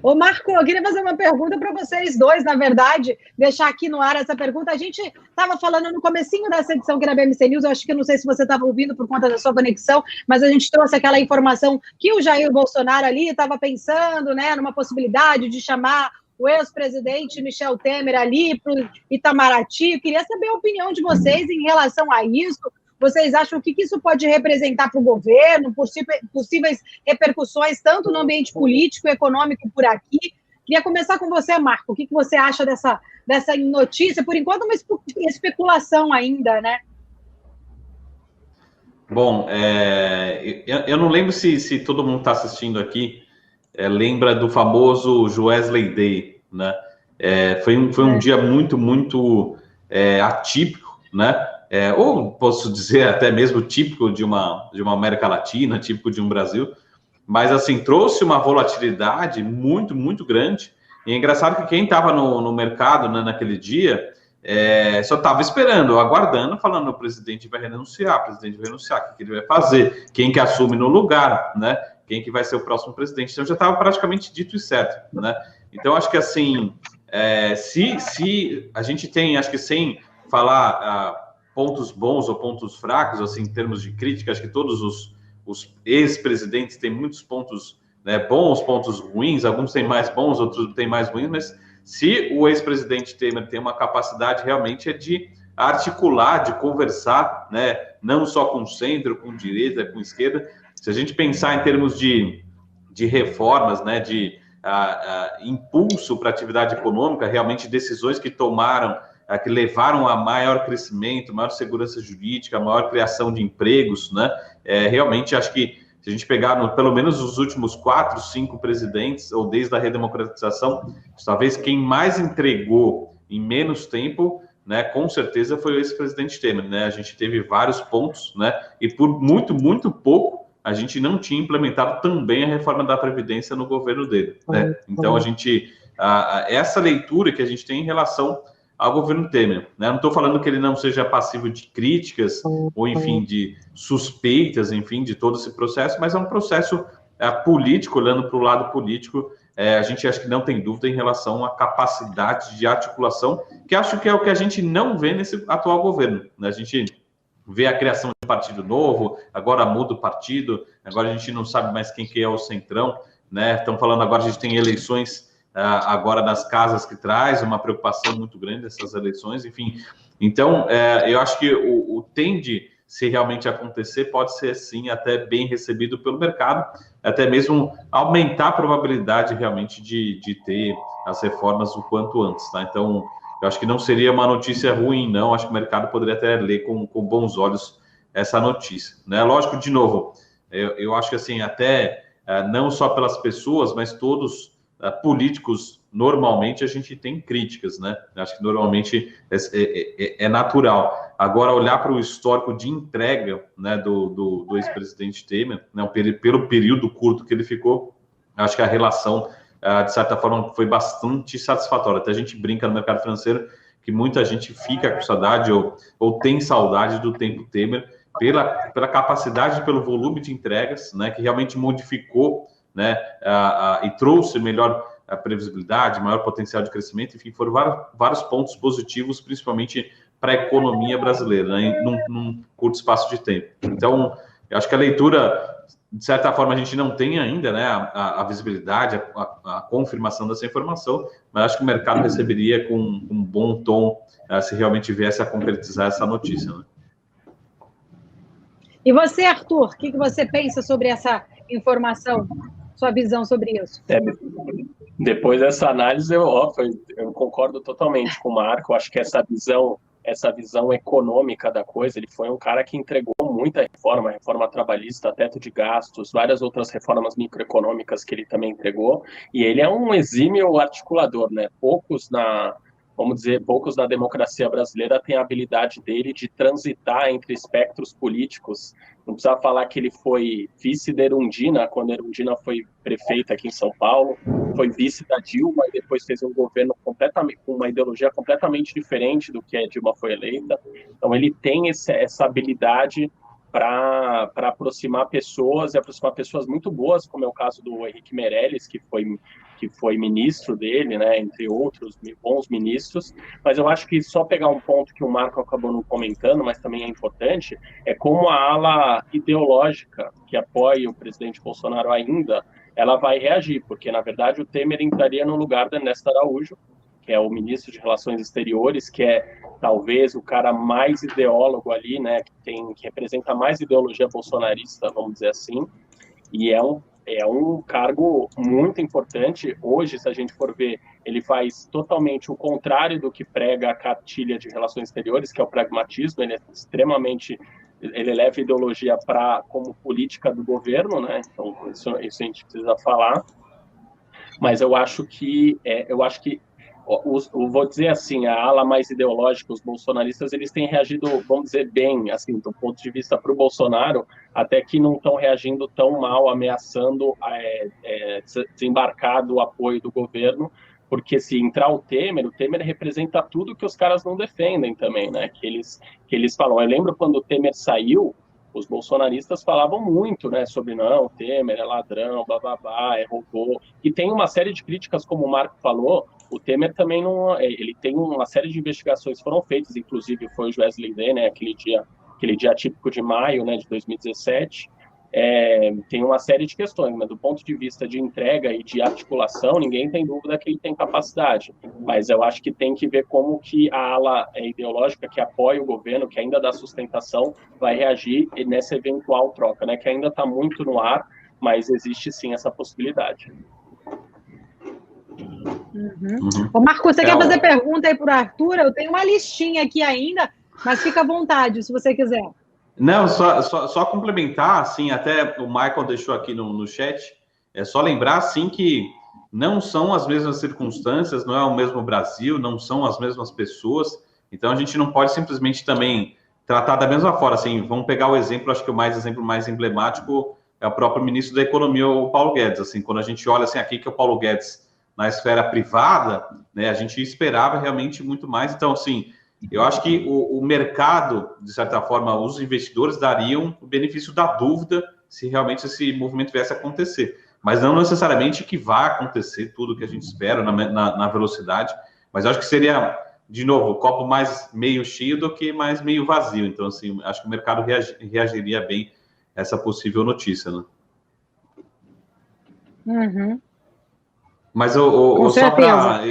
Ô, Marco, eu queria fazer uma pergunta para vocês dois, na verdade, deixar aqui no ar essa pergunta. A gente estava falando no comecinho dessa edição aqui na BMC News, eu acho que não sei se você estava ouvindo por conta da sua conexão, mas a gente trouxe aquela informação que o Jair Bolsonaro ali estava pensando, né, numa possibilidade de chamar o ex-presidente Michel Temer ali para o Itamaraty. Eu queria saber a opinião de vocês em relação a isso. Vocês acham que isso pode representar para o governo, possíveis repercussões tanto no ambiente político e econômico por aqui? Queria começar com você, Marco. O que você acha dessa notícia? Por enquanto, uma especulação ainda, né? Bom, eu não lembro se todo mundo está assistindo aqui lembra do famoso Joesley Day, né? Foi um dia muito atípico, né? Ou posso dizer até mesmo típico de uma América Latina, típico de um Brasil, mas assim, trouxe uma volatilidade muito grande. E é engraçado que quem estava no mercado, né, naquele dia só estava esperando, aguardando, falando: o presidente vai renunciar, o que ele vai fazer, quem que assume no lugar, né? Quem que vai ser o próximo presidente. Então já estava praticamente dito e certo, né? Então acho que assim, se a gente tem, acho que sem falar pontos bons ou pontos fracos, assim, em termos de crítica, acho que todos os ex-presidentes têm muitos pontos, né, bons, pontos ruins, alguns têm mais bons, outros têm mais ruins, mas se o ex-presidente Temer tem uma capacidade realmente de articular, de conversar, né, não só com o centro, com direita, com esquerda. Se a gente pensar em termos de reformas, né, de impulso para a atividade econômica, realmente decisões que tomaram, que levaram a maior crescimento, maior segurança jurídica, maior criação de empregos, né? Realmente acho que se a gente pegar pelo menos os últimos 4, 5 presidentes, ou desde a redemocratização, talvez quem mais entregou em menos tempo, né, com certeza foi o ex-presidente Temer, né? A gente teve vários pontos, né? E por muito pouco a gente não tinha implementado também a reforma da Previdência no governo dele, né? Então a gente, essa leitura que a gente tem em relação ao governo Temer, né? Não estou falando que ele não seja passivo de críticas ou, enfim, de suspeitas, enfim, de todo esse processo, mas é um processo político, olhando para o lado político. A gente acha que não tem dúvida em relação à capacidade de articulação, que acho que é o que a gente não vê nesse atual governo, né? A gente vê a criação de partido novo, agora muda o partido, agora a gente não sabe mais quem que é o centrão, né? Estão falando agora, a gente tem eleições agora nas casas, que traz uma preocupação muito grande essas eleições, enfim. Então, eu acho que o tende, se realmente acontecer, pode ser, sim, até bem recebido pelo mercado, até mesmo aumentar a probabilidade realmente de ter as reformas o quanto antes, tá? Então, eu acho que não seria uma notícia ruim, não. Acho que o mercado poderia até ler com bons olhos essa notícia, né? Lógico, de novo, eu acho que assim, até não só pelas pessoas, mas todos políticos, normalmente a gente tem críticas, né? Acho que normalmente é natural. Agora, olhar para o histórico de entrega, né, do ex-presidente Temer, né, pelo período curto que ele ficou, acho que a relação, de certa forma, foi bastante satisfatória. Até a gente brinca no mercado financeiro que muita gente fica com saudade ou tem saudade do tempo Temer pela capacidade, pelo volume de entregas, né, que realmente modificou, né, e trouxe melhor previsibilidade, maior potencial de crescimento, enfim, foram vários pontos positivos, principalmente para a economia brasileira, né, num curto espaço de tempo. Então, eu acho que a leitura, de certa forma, a gente não tem ainda, né, a visibilidade, a confirmação dessa informação, mas acho que o mercado receberia com um bom tom se realmente viesse a concretizar essa notícia, né? E você, Arthur, o que você pensa sobre essa informação? Sua visão sobre isso? Depois dessa análise, eu concordo totalmente com o Marco. Acho que essa visão econômica da coisa, ele foi um cara que entregou muita reforma trabalhista, teto de gastos, várias outras reformas microeconômicas que ele também entregou, e ele é um exímio articulador, né? Poucos na democracia brasileira têm a habilidade dele de transitar entre espectros políticos. Não precisa falar que ele foi vice da Erundina, quando a Erundina foi prefeita aqui em São Paulo, foi vice da Dilma e depois fez um governo com uma ideologia completamente diferente do que a Dilma foi eleita. Então ele tem essa habilidade para aproximar pessoas, e aproximar pessoas muito boas, como é o caso do Henrique Meirelles, que foi que foi ministro dele, né, entre outros bons ministros, mas eu acho que só pegar um ponto que o Marco acabou não comentando, mas também é importante, é como a ala ideológica que apoia o presidente Bolsonaro ainda, ela vai reagir, porque, na verdade, o Temer entraria no lugar da Ernesto Araújo, que é o ministro de Relações Exteriores, que é talvez o cara mais ideólogo ali, né, que representa mais ideologia bolsonarista, vamos dizer assim, e é um cargo muito importante. Hoje, se a gente for ver, ele faz totalmente o contrário do que prega a cartilha de relações exteriores, que é o pragmatismo. Ele é extremamente, ele leva ideologia como política do governo, né? Então isso a gente precisa falar. Mas eu acho que vou dizer assim, a ala mais ideológica, os bolsonaristas, eles têm reagido, vamos dizer, bem, assim, do ponto de vista para o Bolsonaro, até que não estão reagindo tão mal, ameaçando desembarcar do apoio do governo, porque se entrar o Temer representa tudo que os caras não defendem também, né? Que eles falam. Eu lembro quando o Temer saiu, os bolsonaristas falavam muito, né, sobre não, o Temer é ladrão, bababá, é robô, e tem uma série de críticas, como o Marco falou. O Temer também não, ele tem uma série de investigações que foram feitas, inclusive foi o Wesley Day, né, aquele dia típico de maio, né, de 2017, tem uma série de questões, mas do ponto de vista de entrega e de articulação, ninguém tem dúvida que ele tem capacidade, mas eu acho que tem que ver como que a ala ideológica que apoia o governo, que ainda dá sustentação, vai reagir nessa eventual troca, né, que ainda está muito no ar, mas existe sim essa possibilidade. Ô, Marco, você quer fazer pergunta aí para o Arthur? Eu tenho uma listinha aqui ainda, mas fica à vontade, se você quiser. Não, só complementar, assim, até o Michael deixou aqui no chat, é só lembrar, assim, que não são as mesmas circunstâncias, não é o mesmo Brasil, não são as mesmas pessoas, então a gente não pode simplesmente também tratar da mesma forma, assim, vamos pegar o exemplo, acho que o exemplo mais emblemático é o próprio ministro da Economia, o Paulo Guedes, assim, quando a gente olha, assim, aqui que é o Paulo Guedes na esfera privada, né, a gente esperava realmente muito mais, então, assim, eu acho que o mercado, de certa forma, os investidores dariam o benefício da dúvida se realmente esse movimento viesse a acontecer. Mas não necessariamente que vá acontecer tudo que a gente espera na velocidade. Mas eu acho que seria, de novo, o copo mais meio cheio do que mais meio vazio. Então, assim, acho que o mercado reagiria bem a essa possível notícia, né? Mas só para...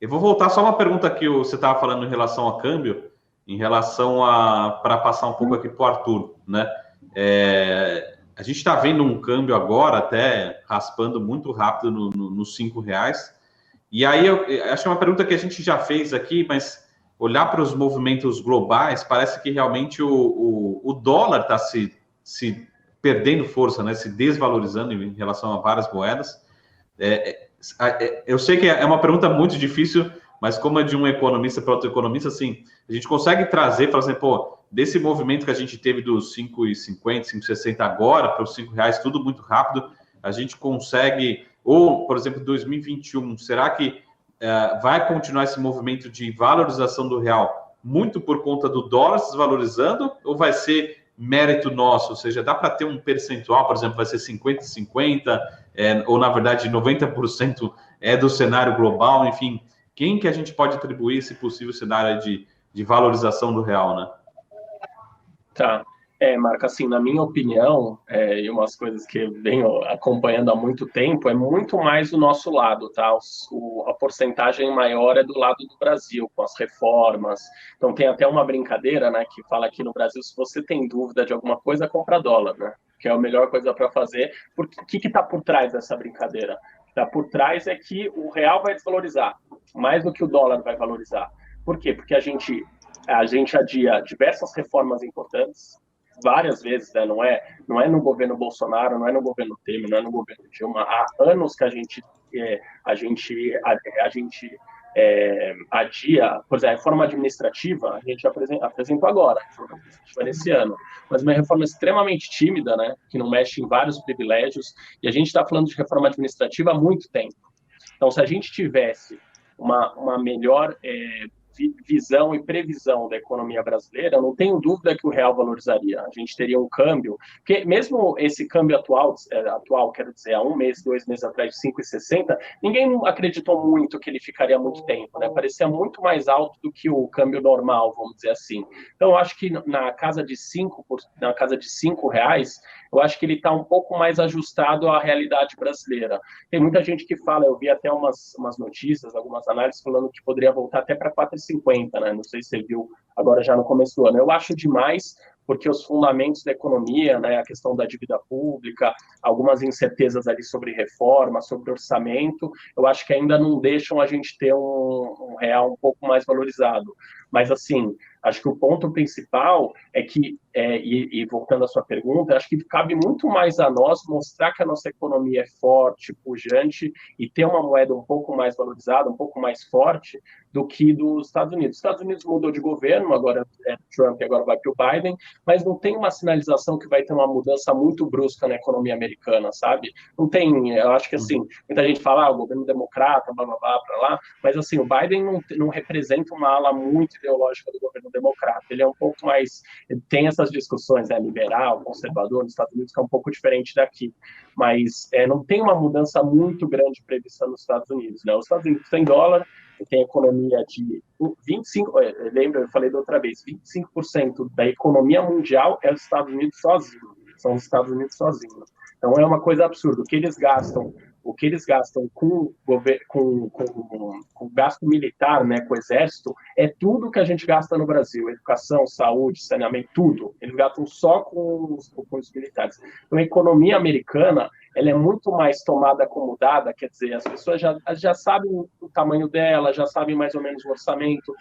Eu vou voltar só uma pergunta que você estava falando em relação a câmbio, para passar um pouco aqui para o Arthur, né? A gente está vendo um câmbio agora, até raspando muito rápido nos R$5. E aí, eu acho que é uma pergunta que a gente já fez aqui, mas olhar para os movimentos globais, parece que realmente o dólar está se perdendo força, né? Se desvalorizando em relação a várias moedas. Eu sei que é uma pergunta muito difícil, mas como é de um economista para outro economista, assim, a gente consegue trazer, por exemplo, desse movimento que a gente teve dos 5,50, 5,60 agora para os R$5, tudo muito rápido, a gente consegue, ou, por exemplo, 2021, será que vai continuar esse movimento de valorização do real muito por conta do dólar se desvalorizando, ou vai ser mérito nosso? Ou seja, dá para ter um percentual, por exemplo, vai ser 50-50, ou na verdade 90% é do cenário global, enfim, quem que a gente pode atribuir esse possível cenário de valorização do real, né? Tá. Marco, assim, na minha opinião, e umas coisas que eu venho acompanhando há muito tempo, é muito mais do nosso lado, tá? A porcentagem maior é do lado do Brasil, com as reformas. Então, tem até uma brincadeira, né, que fala aqui no Brasil, se você tem dúvida de alguma coisa, compra dólar, né? Que é a melhor coisa para fazer. O que está por trás dessa brincadeira? O que está por trás é que o real vai desvalorizar, mais do que o dólar vai valorizar. Por quê? Porque a gente adia diversas reformas importantes, várias vezes, né? Não é no governo Bolsonaro, não é no governo Temer, não é no governo Dilma. Há anos que a gente adia, por exemplo, a reforma administrativa, a gente apresentou agora, a reforma administrativa nesse ano, mas uma reforma extremamente tímida, né? Que não mexe em vários privilégios, e a gente está falando de reforma administrativa há muito tempo. Então, se a gente tivesse uma melhor visão e previsão da economia brasileira, eu não tenho dúvida que o real valorizaria. A gente teria um câmbio, porque mesmo esse câmbio atual, quero dizer, há um mês, 2 meses atrás, de 5,60, ninguém acreditou muito que ele ficaria muito tempo, né? Parecia muito mais alto do que o câmbio normal, vamos dizer assim. Então, eu acho que na casa de R$ 5, eu acho que ele está um pouco mais ajustado à realidade brasileira. Tem muita gente que fala, eu vi até umas notícias, algumas análises falando que poderia voltar até para 4,50, né? Não sei se você viu agora já no começo do ano. Eu acho demais, porque os fundamentos da economia, né, a questão da dívida pública, algumas incertezas ali sobre reforma, sobre orçamento, eu acho que ainda não deixam a gente ter um real um pouco mais valorizado. Mas, assim, acho que o ponto principal é que, e voltando à sua pergunta, acho que cabe muito mais a nós mostrar que a nossa economia é forte, pujante, e ter uma moeda um pouco mais valorizada, um pouco mais forte, do que dos Estados Unidos. Os Estados Unidos mudou de governo, agora é Trump e agora vai para o Biden, mas não tem uma sinalização que vai ter uma mudança muito brusca na economia americana, sabe? Não tem, eu acho que assim, muita gente fala, o governo democrata, blá, blá, blá, para lá, mas assim, o Biden não representa uma ala muito ideológica do governo democrata, ele é um pouco mais, tem essas discussões, né, liberal, conservador, nos Estados Unidos, que é um pouco diferente daqui, mas não tem uma mudança muito grande prevista nos Estados Unidos, né? Os Estados Unidos têm dólar, tem economia de 25%, lembra, eu falei da outra vez, 25% da economia mundial é os Estados Unidos sozinho, são os Estados Unidos sozinhos. Então é uma coisa absurda, o que eles gastam com gasto militar, né, com o exército, é tudo que a gente gasta no Brasil, educação, saúde, saneamento, tudo. Eles gastam só com os militares. Então a economia americana, ela é muito mais tomada como dada, quer dizer, as pessoas já sabem o tamanho dela, já sabem mais ou menos o orçamento.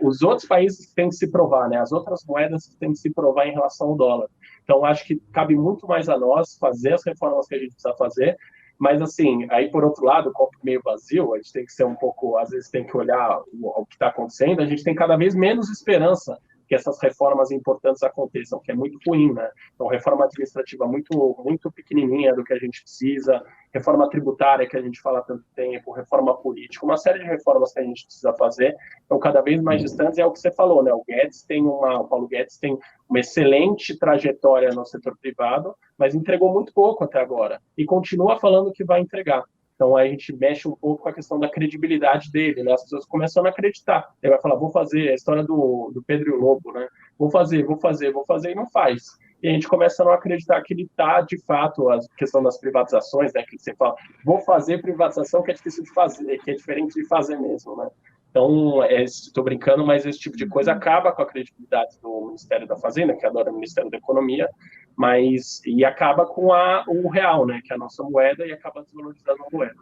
Os outros países têm que se provar, né? As outras moedas têm que se provar em relação ao dólar. Então, acho que cabe muito mais a nós fazer as reformas que a gente precisa fazer, mas, assim, aí, por outro lado, o copo meio vazio, a gente tem que ser um pouco, às vezes tem que olhar o que está acontecendo, a gente tem cada vez menos esperança que essas reformas importantes aconteçam, que é muito ruim, né? Então, reforma administrativa muito, muito pequenininha do que a gente precisa, reforma tributária que a gente fala há tanto tempo, reforma política, uma série de reformas que a gente precisa fazer, estão cada vez mais distantes, é o que você falou, né? O Paulo Guedes tem uma excelente trajetória no setor privado, mas entregou muito pouco até agora, e continua falando que vai entregar. Então, a gente mexe um pouco com a questão da credibilidade dele, né? As pessoas começam a não acreditar. Ele vai falar, vou fazer, a história do Pedro e o Lobo, né? Vou fazer, e não faz. E a gente começa a não acreditar que ele está, de fato, a questão das privatizações, né? Que você fala, vou fazer privatização, que é difícil de fazer, que é diferente de fazer mesmo, né? Então, estou brincando, mas esse tipo de coisa acaba com a credibilidade do Ministério da Fazenda, que adora o Ministério da Economia, e acaba com o real, né, que é a nossa moeda, e acaba desvalorizando a moeda.